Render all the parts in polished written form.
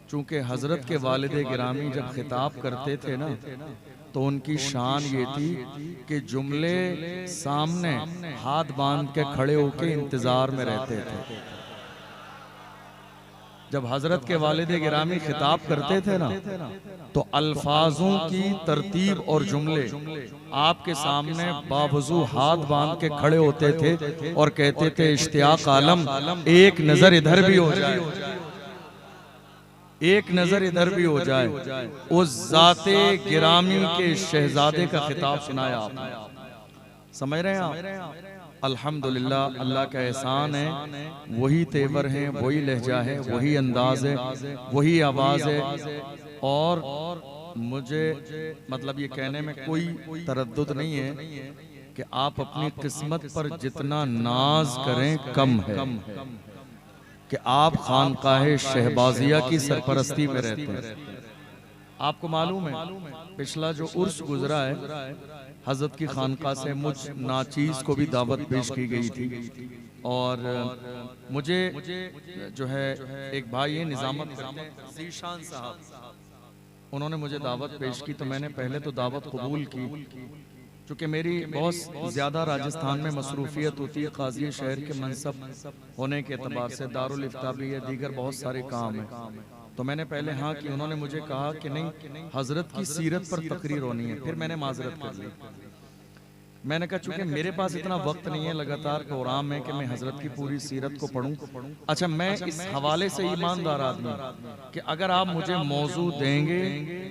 चूंकि हजरत के वालिद गिरामी जब खिताब करते थे ना, तो उनकी शान ये थी कि जुमले सामने हाथ बांध के खड़े होके इंतजार में रहते थे। जब हजरत के वालिद गिरामी खिताब करते थे ना, तो अल्फाजों की तरतीब और जुमले आपके सामने बावजू हाथ बांध के खड़े होते थे और कहते थे इश्तियाक आलम एक नजर इधर भी हो जाए, एक नजर इधर भी हो जाए। उस जाते गिरामी के शहजादे का खिताब सुनाया आपने। समझ रहे हैं आप? अल्हम्दुलिल्लाह, अल्लाह का एहसान है, वही तेवर है, वही लहजा है, वही अंदाज है, वही आवाज है। और मुझे मतलब ये कहने में कोई तरद्दुद नहीं है कि आप अपनी किस्मत पर जितना नाज करें कम है कि आप खानकाहे शहबाजिया की सरपरस्ती में रहते हैं। आपको मालूम है पिछला जो उर्स गुजरा है, हजरत की खानका से मुझ नाचीज को भी दावत पेश की गई थी। और मुझे जो है एक भाई ये निजामत करते हैं ज़ीशान साहब, उन्होंने मुझे दावत पेश की, तो मैंने पहले तो दावत कबूल की। चूँकि मेरी बहुत ज़्यादा राजस्थान में मसरूफियत होती है, काजी शहर के मनसब होने के अतबार से, दारुल इफ्ता भी है, दीगर बहुत सारे काम हैं। तो मैंने पहले हाँ की। उन्होंने मुझे कहा कि नहीं, हजरत की सीरत पर तकरीर होनी है। फिर मैंने माजरत कर ली। मैंने कहा चूंकि मेरे पास इतना वक्त नहीं है, लगातार प्रोग्राम है कि मैं हजरत की पूरी सीरत को पढूं। अच्छा, मैं इस हवाले से ईमानदार आदमी कि अगर आप मुझे मौजू देंगे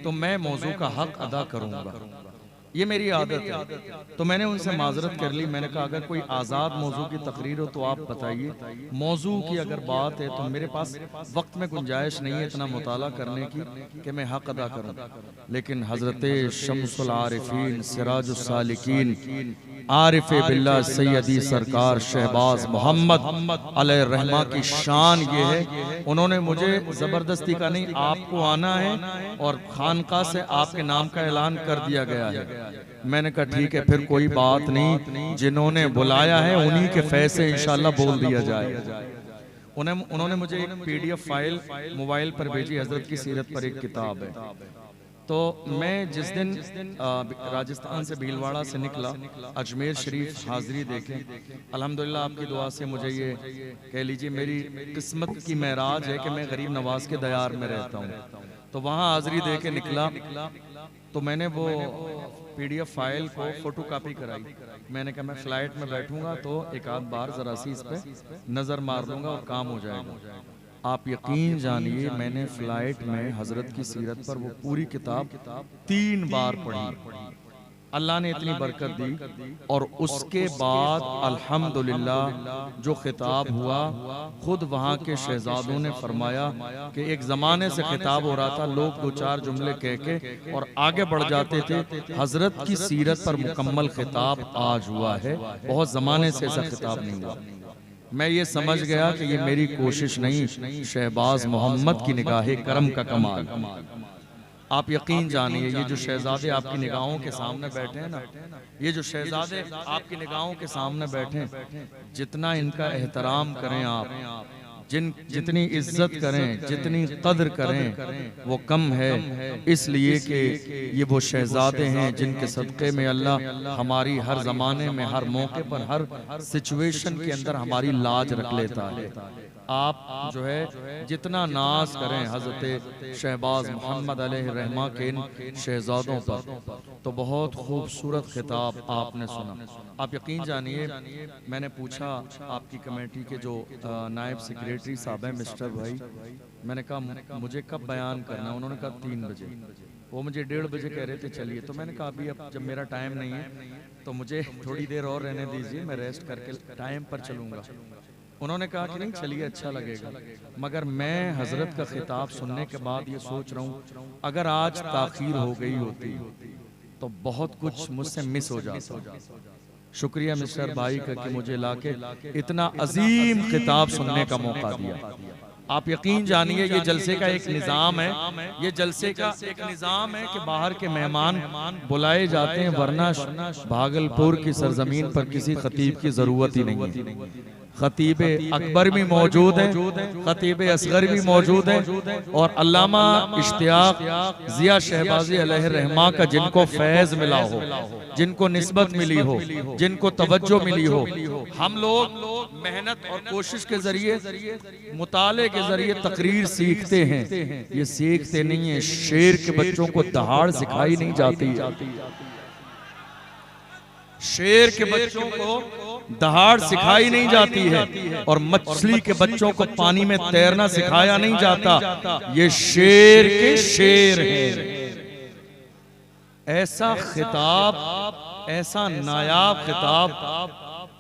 तो मैं मौजू का हक अदा करूंगा, ये मेरी आदत है। तो मैंने उनसे माजरत कर ली। मैंने कहा अगर कोई आज़ाद मौजू की तकरीर हो तो आप बताइए। मौजू की अगर बात है तो मेरे पास वक्त में गुंजाइश नहीं है इतना मुताला करने की कि मैं हक अदा करूं। लेकिन हजरत शम्सुल आरिफीन सिराजुस सालिकीन आरिफ बिल्ला सैयदी सरकार शहबाज मोहम्मद अलैहि रहमा की शान ये है, उन्होंने मुझे जबरदस्ती का नहीं, आपको आना है और खानका से आपके नाम का ऐलान कर दिया गया है। मैंने कहा ठीक है, फिर कोई बात नहीं, जिन्होंने बुलाया है उन्हीं के फैसले इंशाल्लाह बोल दिया जाए। उन्होंने मुझे एक PDF फाइल मोबाइल पर भेजी, हजरत की सीरत पर एक किताब है। तो मैं जिस दिन राजस्थान से भीलवाड़ा से निकला, अजमेर शरीफ हाजिरी देखें, अल्हम्दुलिल्लाह आपकी दुआ से मुझे ये कह लीजिए मेरी किस्मत की महराज है कि मैं गरीब नवाज के दयार में रहता हूँ। तो वहाँ हाजिरी दे के निकला, तो मैंने वो PDF फाइल को फोटो कापी कराई। मैंने कहा मैं फ्लाइट में बैठूंगा तो एक आध बार जरा सी इस पे नजर मार लूंगा और काम हो जाएगा। आप यकीन जानिए, मैंने फ्लाइट में हजरत की सीरत पर वो पूरी किताब 3 बार पढ़ी। अल्लाह ने इतनी बरकत दी। और उसके बाद अल्हम्दुलिल्लाह जो खिताब हुआ, खुद वहाँ के शहजादों ने फरमाया कि एक ज़माने से खिताब हो रहा था, लोग 2-4 जुमले कह के और आगे बढ़ जाते थे। हजरत की सीरत पर मुकम्मल खिताब आज हुआ है, बहुत ज़माने से ऐसा खिताब नहीं हुआ। मैं ये समझ गया कि ये मेरी कोशिश नहीं, शहबाज मोहम्मद की निगाहे करम का कमाल। आप यकीन जानिए, ये जो शहजादे आपकी निगाहों के सामने बैठे हैं ना, ये जो शहजादे आपकी निगाहों के सामने बैठे हैं, जितना इनका एहतराम करें आप, जितनी इज्जत करें, जितनी कदर करें, वो कम है। इसलिए कि ये वो शहजादे हैं जिनके सदक़े में अल्लाह हमारी हर ज़माने में, हर मौके पर, हर सिचुएशन के अंदर हमारी लाज रख लेता है। आप जो है जितना नाज करें हजरत शहबाज मोहम्मद अलैहि रहमा के इन शहजादों पर, तो बहुत खूबसूरत खिताब आपने सुना। आप यकीन जानिए, मैंने पूछा आपकी कमेटी के जो नायब सेक्रेटरी साहब हैं मिस्टर भाई, मैंने कहा मुझे कब बयान करना है? उन्होंने कहा 3 बजे। वो मुझे 1:30 बजे कह रहे थे चलिए। तो मैंने कहा अभी अब जब मेरा टाइम नहीं है तो मुझे थोड़ी देर और रहने दीजिए, मैं रेस्ट करके टाइम पर चलूँगा। उन्होंने कहा कि नहीं चलिए, अच्छा लगेगा। मगर मैं हजरत का खिताब सुनने के बाद ये सोच रहा हूँ, अगर आज ताखीर हो गई होती तो बहुत कुछ मुझसे मिस हो जाता। शुक्रिया मिस्टर भाई का कि मुझे लाके इतना अजीम खिताब सुनने का मौका दिया। आप यकीन जानिए, ये जलसे का एक निज़ाम है, ये जलसे का एक निज़ाम है कि बाहर के मेहमान बुलाए जाते हैं, वरना भागलपुर की सरजमीन पर किसी खतीब की जरूरत ही नहीं है। खतीब अकबर भी मौजूद हैं, खतीब असगर भी मौजूद हैं, और अल्लामा इश्तियाक जिया शहबाजी अलैहिर्रहमा का जिनको फैज़ मिला हो, जिनको निस्बत मिली हो, जिनको तवज्जो मिली हो, हम लोग मेहनत और कोशिश के जरिए, मुताले के जरिए तकरीर सीखते हैं। ये सीखते नहीं है, शेर के बच्चों को दहाड़ सिखाई नहीं जाती। शेर के बच्चों को दहाड़ सिखाई नहीं जाती है, और मछली के बच्चों को पानी में तैरना सिखाया नहीं जाता। ये शेर के शेर हैं। ऐसा खिताब, ऐसा नायाब खिताब,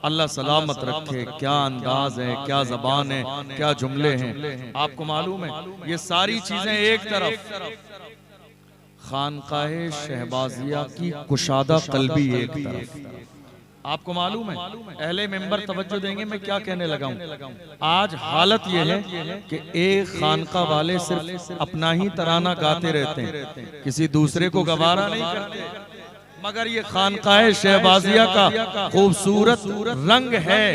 अल्लाह सलामत रखे। क्या अंदाज है, क्या जबान है, क्या जुमले हैं। आपको मालूम है, ये सारी चीजें एक तरफ, खानकाहे शहबाजिया की कुशादा कल्बी एक तरफ। आपको मालूम है, अहले मेंबर तवज्जो देंगे मैं क्या कहने लगा हूं। आज हालत ये है कि एक खानका वाले सिर्फ अपना ही तराना गाते रहते हैं, किसी दूसरे को गवारा नहीं करते। मगर ये खानकाहे शहबाजिया का खूबसूरत रंग है,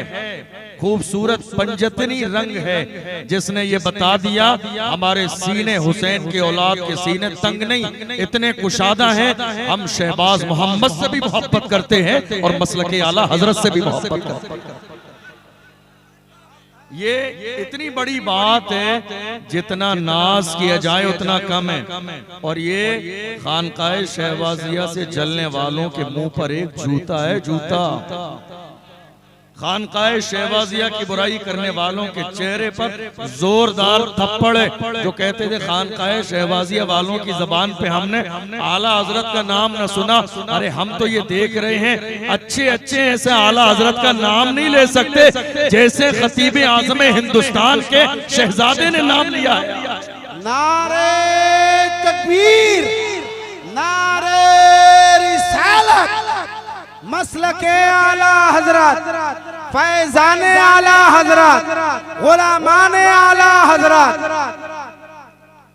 खूबसूरत पंजतनी रंग है, जिसने ये बता दिया हमारे सीने हुसैन के औलाद के सीने तंग नहीं, इतने कुशादा हैं। हम शहबाज मोहम्मद से भी मोहब्बत करते हैं और मसलके आला हजरत से भी मोहब्बत करते हैं। ये इतनी बड़ी बात है, जितना नाज किया जाए उतना कम है। और ये खानकाहे शहबाजिया से जलने वालों के मुंह पर एक जूता है, जूता। खानकाहे शहबाजिया की बुराई करने वालों के चेहरे पर जोरदार थप्पड़ है। जो कहते थे खानकाहे शहबाजिया वालों की जबान पे हमने आला हजरत का नाम न सुना, अरे हम तो ये देख रहे हैं अच्छे अच्छे ऐसे आला हजरत का नाम नहीं ले सकते जैसे खतीब आज़म हिंदुस्तान के शहजादे ने नाम लिया है। नारे तकबीर, नारे रिसालत, मसलके आला हजरत, फैजाने आला हजरत, गुलामाने आला हजरत।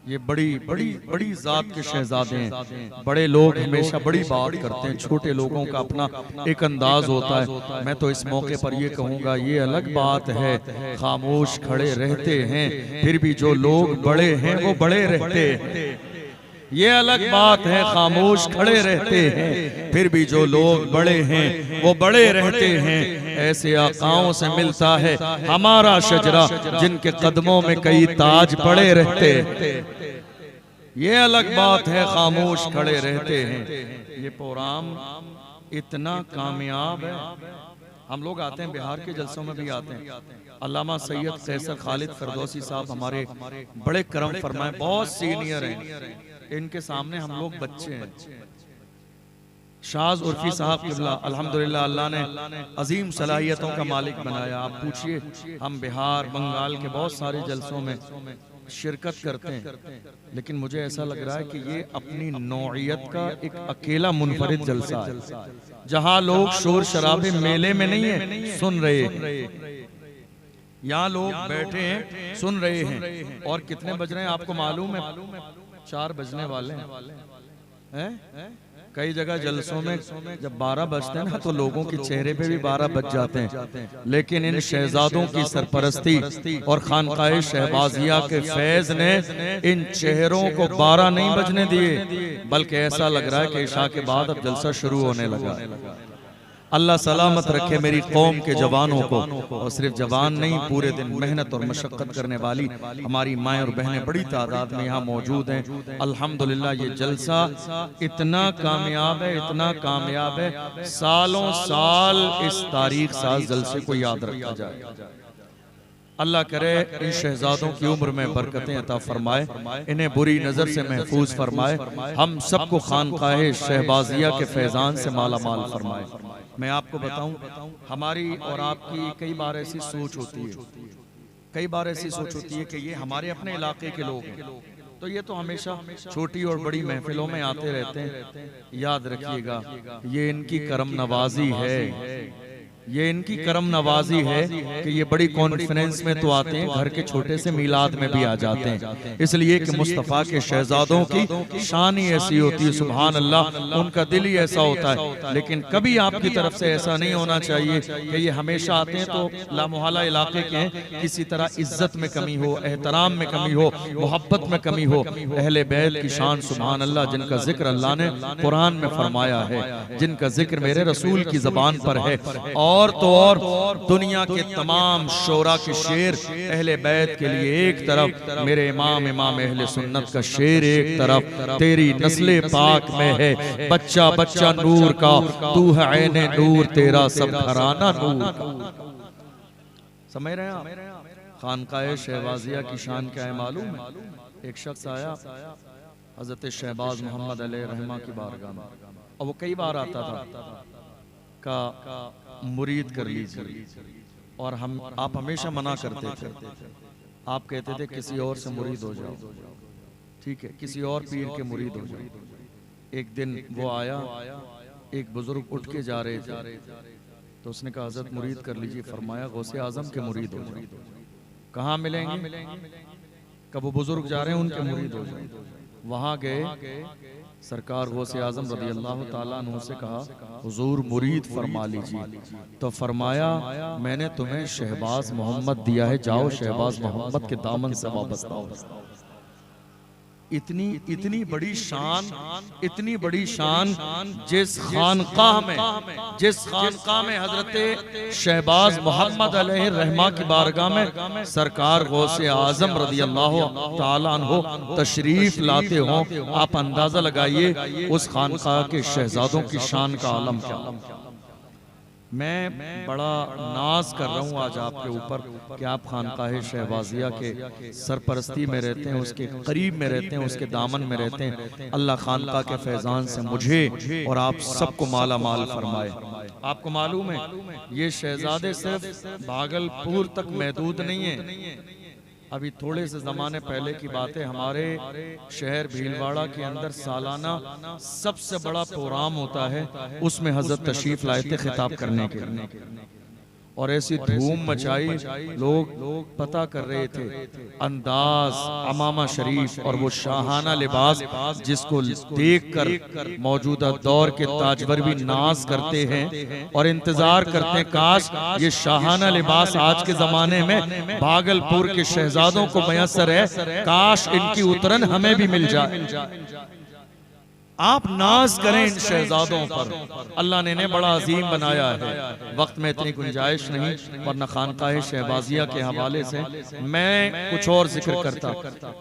ये बड़ी बड़ी बड़ी जात के शहजादे हैं। बड़े लोग हमेशा बड़ी बात करते हैं, छोटे लोगों का अपना एक अंदाज होता है। मैं तो इस मौके पर ये कहूँगा, ये अलग बात है खामोश खड़े रहते हैं, फिर भी जो लोग बड़े हैं वो बड़े रहते हैं। ये अलग बात है खामोश खड़े रहते हैं, फिर भी जो लोग बड़े हैं वो बड़े रहते हैं। ऐसे आकाओं से मिलता है हमारा शजरा, जिनके कदमों में कई ताज पड़े रहते हैं। ये अलग बात है खामोश खड़े रहते हैं। ये प्रोग्राम इतना कामयाब है, हम लोग आते हैं बिहार के जलसों में भी आते हैं। अल्लामा सैयद कैसर खालिद फरदौसी साहब हमारे बड़े करम फरमाए, बहुत सीनियर हैं, इनके सामने हम लोग बच्चे हैं। शाज उर्फी साहब किबला अल्हम्दुलिल्लाह अल्लाह ने अजीम सलाहियतों का मालिक बनाया। आप पूछिए, हम बिहार बंगाल के बहुत सारे जलसों में शिरकत करते हैं, लेकिन मुझे ऐसा लग रहा है कि ये अपनी नौइयत का एक अकेला मुनफरिद जलसा है, जहां लोग शोर शराबे मेले में नहीं है, सुन रहे हैं। यहाँ लोग बैठे हैं, सुन रहे हैं। और कितने बज रहे हैं आपको मालूम है? 4 बजने वाले हैं। कई जगह जलसों में जब 12 बजते हैं ना, तो लोगों के चेहरे पे भी 12 बज जाते हैं। लेकिन इन शहजादों की सरपरस्ती और खानकाहे शहबाजिया के फैज ने इन चेहरों को 12 नहीं बजने दिए, बल्कि ऐसा लग रहा है कि इशा के बाद अब जलसा शुरू होने लगा। अल्लाह सलामत रखे मेरी कौम के जवानों को, और सिर्फ जवान नहीं, पूरे दिन मेहनत और मशक्कत करने वाली हमारी माएँ और बहनें बड़ी तादाद में यहाँ मौजूद हैं। अल्हम्दुलिल्लाह ये जलसा इतना कामयाब है, इतना कामयाब है, सालों साल इस तारीख साज जलसे को याद रखा जाए। अल्लाह करे इन शहजादों की उम्र में बरकतें अता फरमाए, इन्हें बुरी नजर से महफूज फरमाए, हम सबको खानकाहे शहबाजिया के फैजान से माला माल फरमाए। मैं आपको बताऊं, हमारी और आपकी कई बार ऐसी सोच होती है, कई बार ऐसी सोच होती है कि ये हमारे अपने इलाके के लोग हैं, तो ये तो हमेशा छोटी और बड़ी महफिलों में आते रहते हैं। याद रखिएगा, ये इनकी करम नवाजी है, ये इनकी करम नवाजी है कि ये बड़ी कॉन्फ्रेंस में तो आते हैं, घर के छोटे से मीलाद में भी आ जाते हैं, इसलिए कि मुस्तफ़ा के शहजादों की शान ही ऐसी होती है। सुभान अल्लाह, उनका दिल ही ऐसा होता है। लेकिन कभी आपकी तरफ से ऐसा नहीं होना चाहिए कि ये हमेशा आते हैं तो लामोहल्ला इलाके के हैं, किसी तरह इज्जत में कमी हो, एहतराम में कमी हो, मोहब्बत में कमी हो। अहले बैत की शान सुभान अल्लाह, जिनका जिक्र अल्लाह ने कुरान में फरमाया है, जिनका जिक्र मेरे रसूल की ज़बान पर है। और तो और दुनिया के तमाम शोरा के शेर अहले बैत के लिए एक तरफ, मेरे इमाम अहले सुन्नत का शेर एक तरफ। तेरी नस्ले पाक में है बच्चा बच्चा नूर का, तू है ऐने नूर, तेरा सब घराना नूर का। समझ रहे हैं आप? खानकाए शहबाजिया की शान क्या है मालूम है? एक शख्स आया हजरत शहबाज मोहम्मद अलैहि रहमा की बारगाह में, और वो कई बार आता था का मुरीद कर लीजिए, और आप हमेशा मना करते थे। आप कहते थे किसी और से मुरीद हो जाओ, ठीक है, किसी और पीर के मुरीद हो जाओ। एक दिन वो आया, एक बुजुर्ग उठ के जा रहे थे, तो उसने कहा हजरत मुरीद कर लीजिए। फरमाया गौसे आजम के मुरीद हो जाओ। कहाँ मिलेंगे? कब वो बुजुर्ग जा रहे हैं उनके मुरीद हो जाओ। वहाँ गए, सरकार गौसे आजम रज़ी अल्लाह ताला अन्हु से कहा हुजूर मुरीद फरमा लीजिए। तो फरमाया मैंने तुम्हें शहबाज मोहम्मद दिया है, जाओ शहबाज मोहम्मद के दामन से वाबस्ता हो। इतनी बड़ी शान, इतनी बड़ी शान जिस खानकाह में हजरत शहबाज मोहम्मद अलैहि रहमा की बारगाह में सरकार गौसे आजम रज़ी अल्लाह ताला अन्हु तशरीफ लाते हो, आप अंदाजा लगाइए उस खानकाह के शहजादों की शान का आलम क्या। मैं बड़ा नाज कर रहा हूँ आज आपके ऊपर कि आप खानकाह शहबाजिया के सरपरस्ती में रहते हैं, उसके करीब में रहते हैं, उसके दामन में रहते हैं। अल्लाह खानकाह के फैजान से मुझे और आप सबको माला माल फरमाए। आपको मालूम है ये शहजादे सिर्फ भागलपुर तक महदूद नहीं है। अभी थोड़े से जमाने पहले की बात है, हमारे शहर भीलवाड़ा के अंदर सालाना सबसे बड़ा प्रोग्राम होता है, उसमें हजरत तशरीफ लाए थे खिताब करने के लिए, और ऐसी धूम मचाई, लोग पता कर रहे थे अंदाज, अमामा शरीफ और वो शाहाना लिबास जिसको देखकर मौजूदा दौर के ताजवर भी नाज करते हैं और इंतजार करते हैं काश ये शाहाना लिबास आज के जमाने में भागलपुर के शहजादों को मयसर है, काश इनकी उतरन हमें भी मिल जाए। आप नाज करें इन शहजादों पर, अल्लाह ने इन्हें बड़ा अजीम बनाया है। वक्त में इतनी गुंजाइश नहीं, वरना खानकाह शहबाजिया के हवाले से मैं कुछ और जिक्र करता।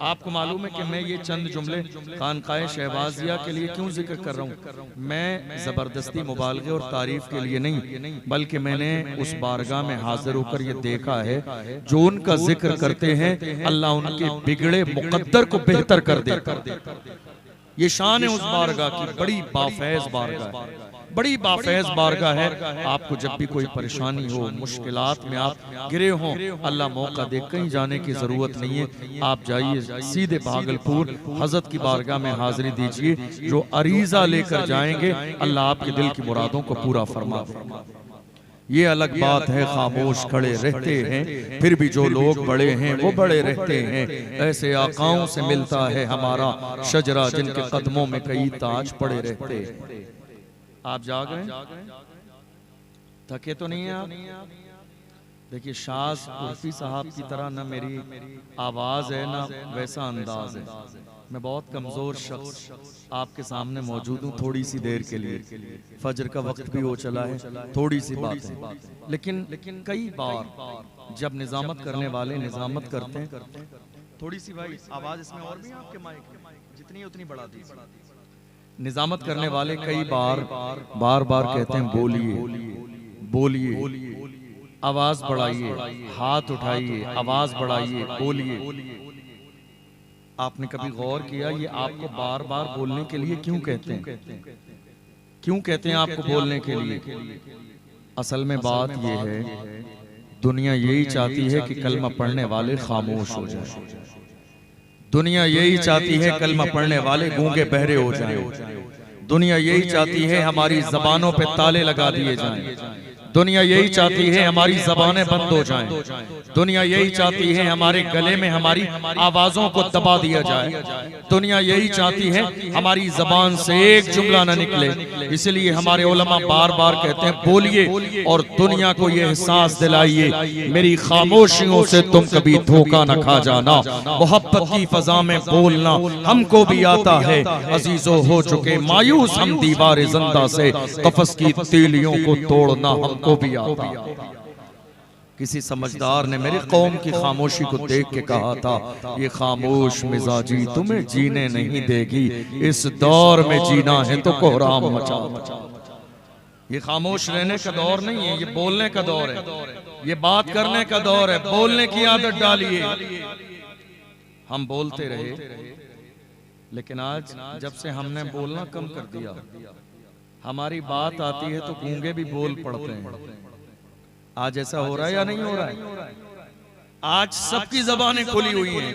आपको मालूम है कि मैं ये चंद जुमले खानकाह शहबाजिया के लिए क्यों जिक्र कर रहा हूँ। मैं जबरदस्ती मुबालगे और तारीफ के लिए नहीं, बल्कि मैंने उस बारगाह में हाजिर होकर ये देखा है जो उनका जिक्र करते हैं अल्लाह उनके बिगड़े मुकद्दर को बेहतर कर देता। ये शान है उस बारगाह की, बड़ी बाफैज बारगाह है, बड़ी बाफैज बारगाह है। आपको जब भी कोई परेशानी हो, मुश्किलात में आप गिरे हो, अल्लाह मौका दे, कहीं जाने की जरूरत नहीं है, आप जाइए सीधे भागलपुर हजरत की बारगाह में हाजिरी दीजिए। जो अरीजा लेकर जाएंगे अल्लाह आपके दिल की मुरादों को पूरा फरमा देगा। ये अलग बात है खामोश खड़े रहते हैं, फिर भी जो लोग बड़े हैं वो बड़े रहते हैं। ऐसे आकाओं से मिलता है हमारा शजरा जिनके कदमों में कई ताज पड़े रहते। आप जाग रहे हैं? थके तो नहीं है आप? देखिए शाज उर्फी साहब की तरह ना मेरी आवाज है ना वैसा अंदाज है। मैं बहुत कमजोर शख्स आपके सामने मौजूद हूँ थोड़ी सी देर के लिए, फजर का वक्त भी हो चला है, थोड़ी सी बात है, लेकिन कई बार जब निजामत करने वाले निजामत करते हैं, थोड़ी सी भाई आवाज इसमें और भी आपके माइक में जितनी उतनी बढ़ा दीजिए। निजामत करने वाले कई बार कहते हैं बोलिए बोलिए, आवाज बढ़ाइए, हाथ उठाइए, आवाज बढ़ाइए, बोलिए। आपने कभी गौर किया ये आपको बार बार बोलने के लिए क्यों कहते हैं? क्यों कहते हैं आपको बोलने के लिए? असल में बात ये है, दुनिया यही चाहती है कि कलमा पढ़ने वाले खामोश हो जाएं। दुनिया यही चाहती है कलमा पढ़ने वाले गूंगे बहरे हो जाएं। दुनिया यही चाहती है हमारी जबानों पे ताले लगा दिए जाएं। दुनिया यही चाहती है हमारी जबानें बंद हो जाएं। दुनिया यही चाहती है हमारे गले में हमारी आवाजों को दबा दिया जाए। दुनिया यही चाहती है हमारी जबान से एक जुमला न निकले। इसलिए हमारे उलमा बार बार कहते हैं बोलिए और दुनिया को ये एहसास दिलाइए, मेरी खामोशियों से तुम कभी धोखा न खा जाना। मोहब्बत की फजा में बोलना हमको भी आता है। अजीजों हो चुके मायूस हम दीवार जिंदा से, कफस की तीलियों को तोड़ना हमको भी आता है। किसी समझदार ने मेरी कौम की खामोशी को देख के कहा था, ये खामोश मिजाजी तुम्हें जीने नहीं देगी, इस दौर में जीना है तो कोहराम मचा। ये खामोश रहने का दौर नहीं है, ये बोलने का दौर है, ये बात करने का दौर है। बोलने की आदत डालिए। हम बोलते रहे, लेकिन आज जब से हमने बोलना कम कर दिया, हमारी बात आती है तो गूंगे भी बोल पड़ते हैं। आज ऐसा हो रहा है या नहीं हो रहा है? आज सबकी जबानें खुली हुई हैं।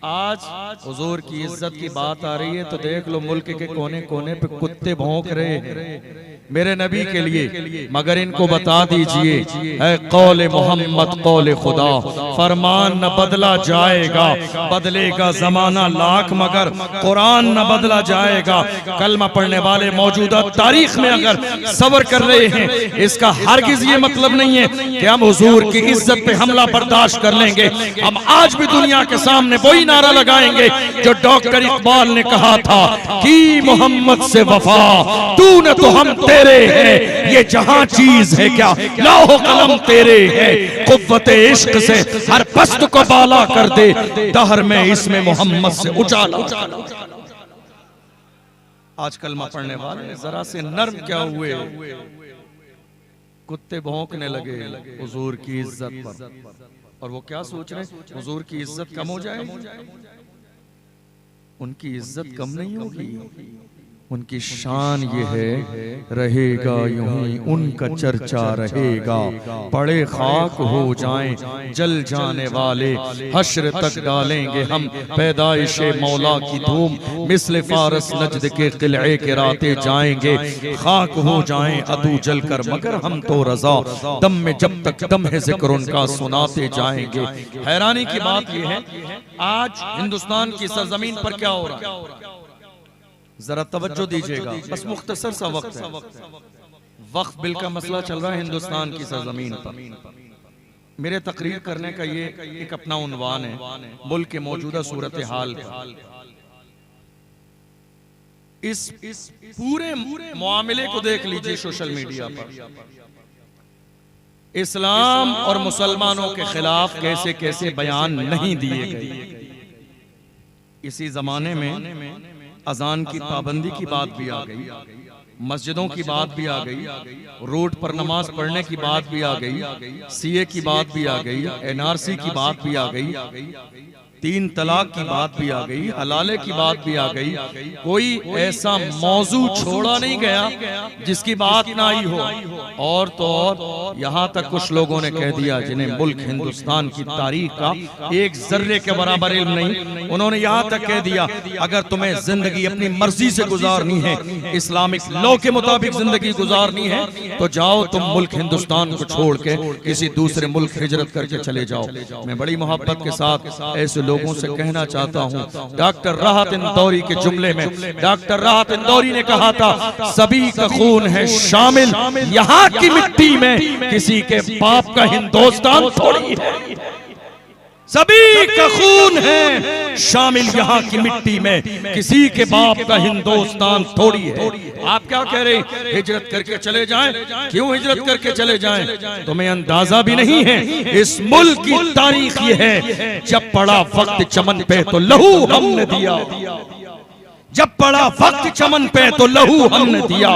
आज हुजूर की इज्जत की बात आ रही है तो देख लो मुल्क के कोने कोने पे कुत्ते भौंक रहे हैं मेरे नबी के लिए, मगर इनको बता दीजिए है कौले मोहम्मद कौले खुदा, फरमान न बदला जाएगा, बदलेगा जमाना लाख मगर कुरान न बदला जाएगा। कलमा पढ़ने वाले मौजूदा तारीख में अगर सब्र कर रहे हैं, इसका हरगिज ये मतलब नहीं है कि हम हुजूर की इज्जत पे हमला बर्दाश्त कर लेंगे। हम आज भी दुनिया के सामने वही नारा लगाएंगे जो डॉक्टर इकबाल ने कहा था कि मोहम्मद से वफा तूने तो हम तेरे है, ये जहां चीज है क्या लाहो कलम तेरे है, कुव्वते इश्क से हर पस्त को बाला कर दे, दहर में इसमें मोहम्मद से उजाला। आज कलमा पढ़ने वाले जरा से नर्म क्या हुए, कुत्ते भौंकने लगे हुजूर की इज्जत पर। और वो क्या सोच रहे हैं, हुजूर की इज्जत कम हो जाएगी? उनकी इज्जत कम नहीं होगी, उनकी शान ये है रहेगा यूं ही उनका चर्चा रहेगा। पड़े खाक हो जाएं जल जाने वाले, हश्र तक डालेंगे हम पैदाइशे मौला की धूम, मिस्ल फारस नजद के किले के राते जाएंगे। खाक हो जाएं अदू जल कर मगर हम तो रजा, दम में जब तक दम है जिक्र उनका सुनाते जाएंगे। हैरानी की बात यह है आज हिंदुस्तान की सरजमीन पर क्या हो रहा है, जरा तवज्जो दीजिएगा, बस मुख्तसर सा वक्त है। वक्फ बिल का मसला चल रहा है हिंदुस्तान की सरजमीन पर। मेरे तकरीर करने का ये एक अपना उन्वान है, मुल्क के मौजूदा सूरत हाल का। इस पूरे मामले को देख लीजिए सोशल मीडिया पर, इस्लाम और मुसलमानों के खिलाफ कैसे कैसे बयान नहीं दिए गए। इसी जमाने में अजान की पाबंदी की बात भी आ गई, मस्जिदों की बात भी आ गई, रोड पर नमाज पढ़ने की बात भी आ गई, सीए की बात भी आ गई, एनआरसी की बात भी आ गई, 3 तलाक की बात भी आ गई, हलाले की बात भी आ गई। कोई ऐसा मौजू छोड़ा नहीं गया जिसकी बात ना आई हो। और तो और यहाँ तक कुछ लोगों ने कह दिया जिन्हें मुल्क हिंदुस्तान की तारीख का एक जर्रे के बराबर इल्म नहीं, उन्होंने यहाँ तक कह दिया अगर तुम्हें जिंदगी अपनी मर्जी से गुजारनी है, इस्लामिक लॉ के मुताबिक जिंदगी गुजारनी है, तो जाओ तुम मुल्क हिंदुस्तान को छोड़ के किसी दूसरे मुल्क हिजरत करके चले जाओ। मैं बड़ी मोहब्बत के साथ ऐसे लोगों से कहना चाहता हूं, डॉक्टर राहत इंदौरी के जुमले में डॉक्टर राहत इंदौरी ने कहा था सभी का खून है शामिल यहाँ की मिट्टी में, किसी के बाप का हिंदुस्तान थोड़ी है। सभी का खून है शामिल यहाँ की मिट्टी में, किसी के बाप का हिंदुस्तान थोड़ी है। आप क्या कह रहे हैं हिजरत करके चले जाएं? क्यों हिजरत करके चले जाएं? तुम्हें अंदाजा भी नहीं है इस मुल्क की तारीख ये है, जब पड़ा वक्त चमन पे तो लहू हमने दिया, जब पड़ा वक्त चमन पे तो लहू हमने दिया।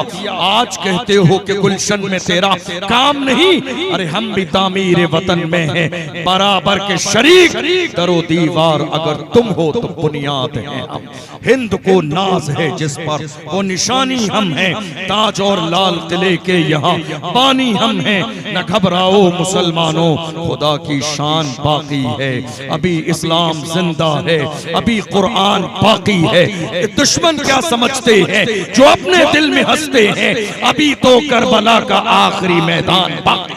आज कहते हो कि गुलशन में तेरा काम नहीं, अरे हम भी तामीर वतन में हैं बराबर के शरीक, दरो दीवार अगर तुम हो तो बुनियाद है हम। हिंद को नाज है जिस पर वो निशानी हम हैं, ताज और लाल किले के यहाँ बानी हम हैं। न घबराओ मुसलमानों खुदा की शान बाकी है, अभी इस्लाम जिंदा है, अभी कुरान बाकी है। दुश्मन क्या समझते हैं जो अपने दिल में हंसते हैं, अभी तो करबला का आखिरी मैदान बाकी।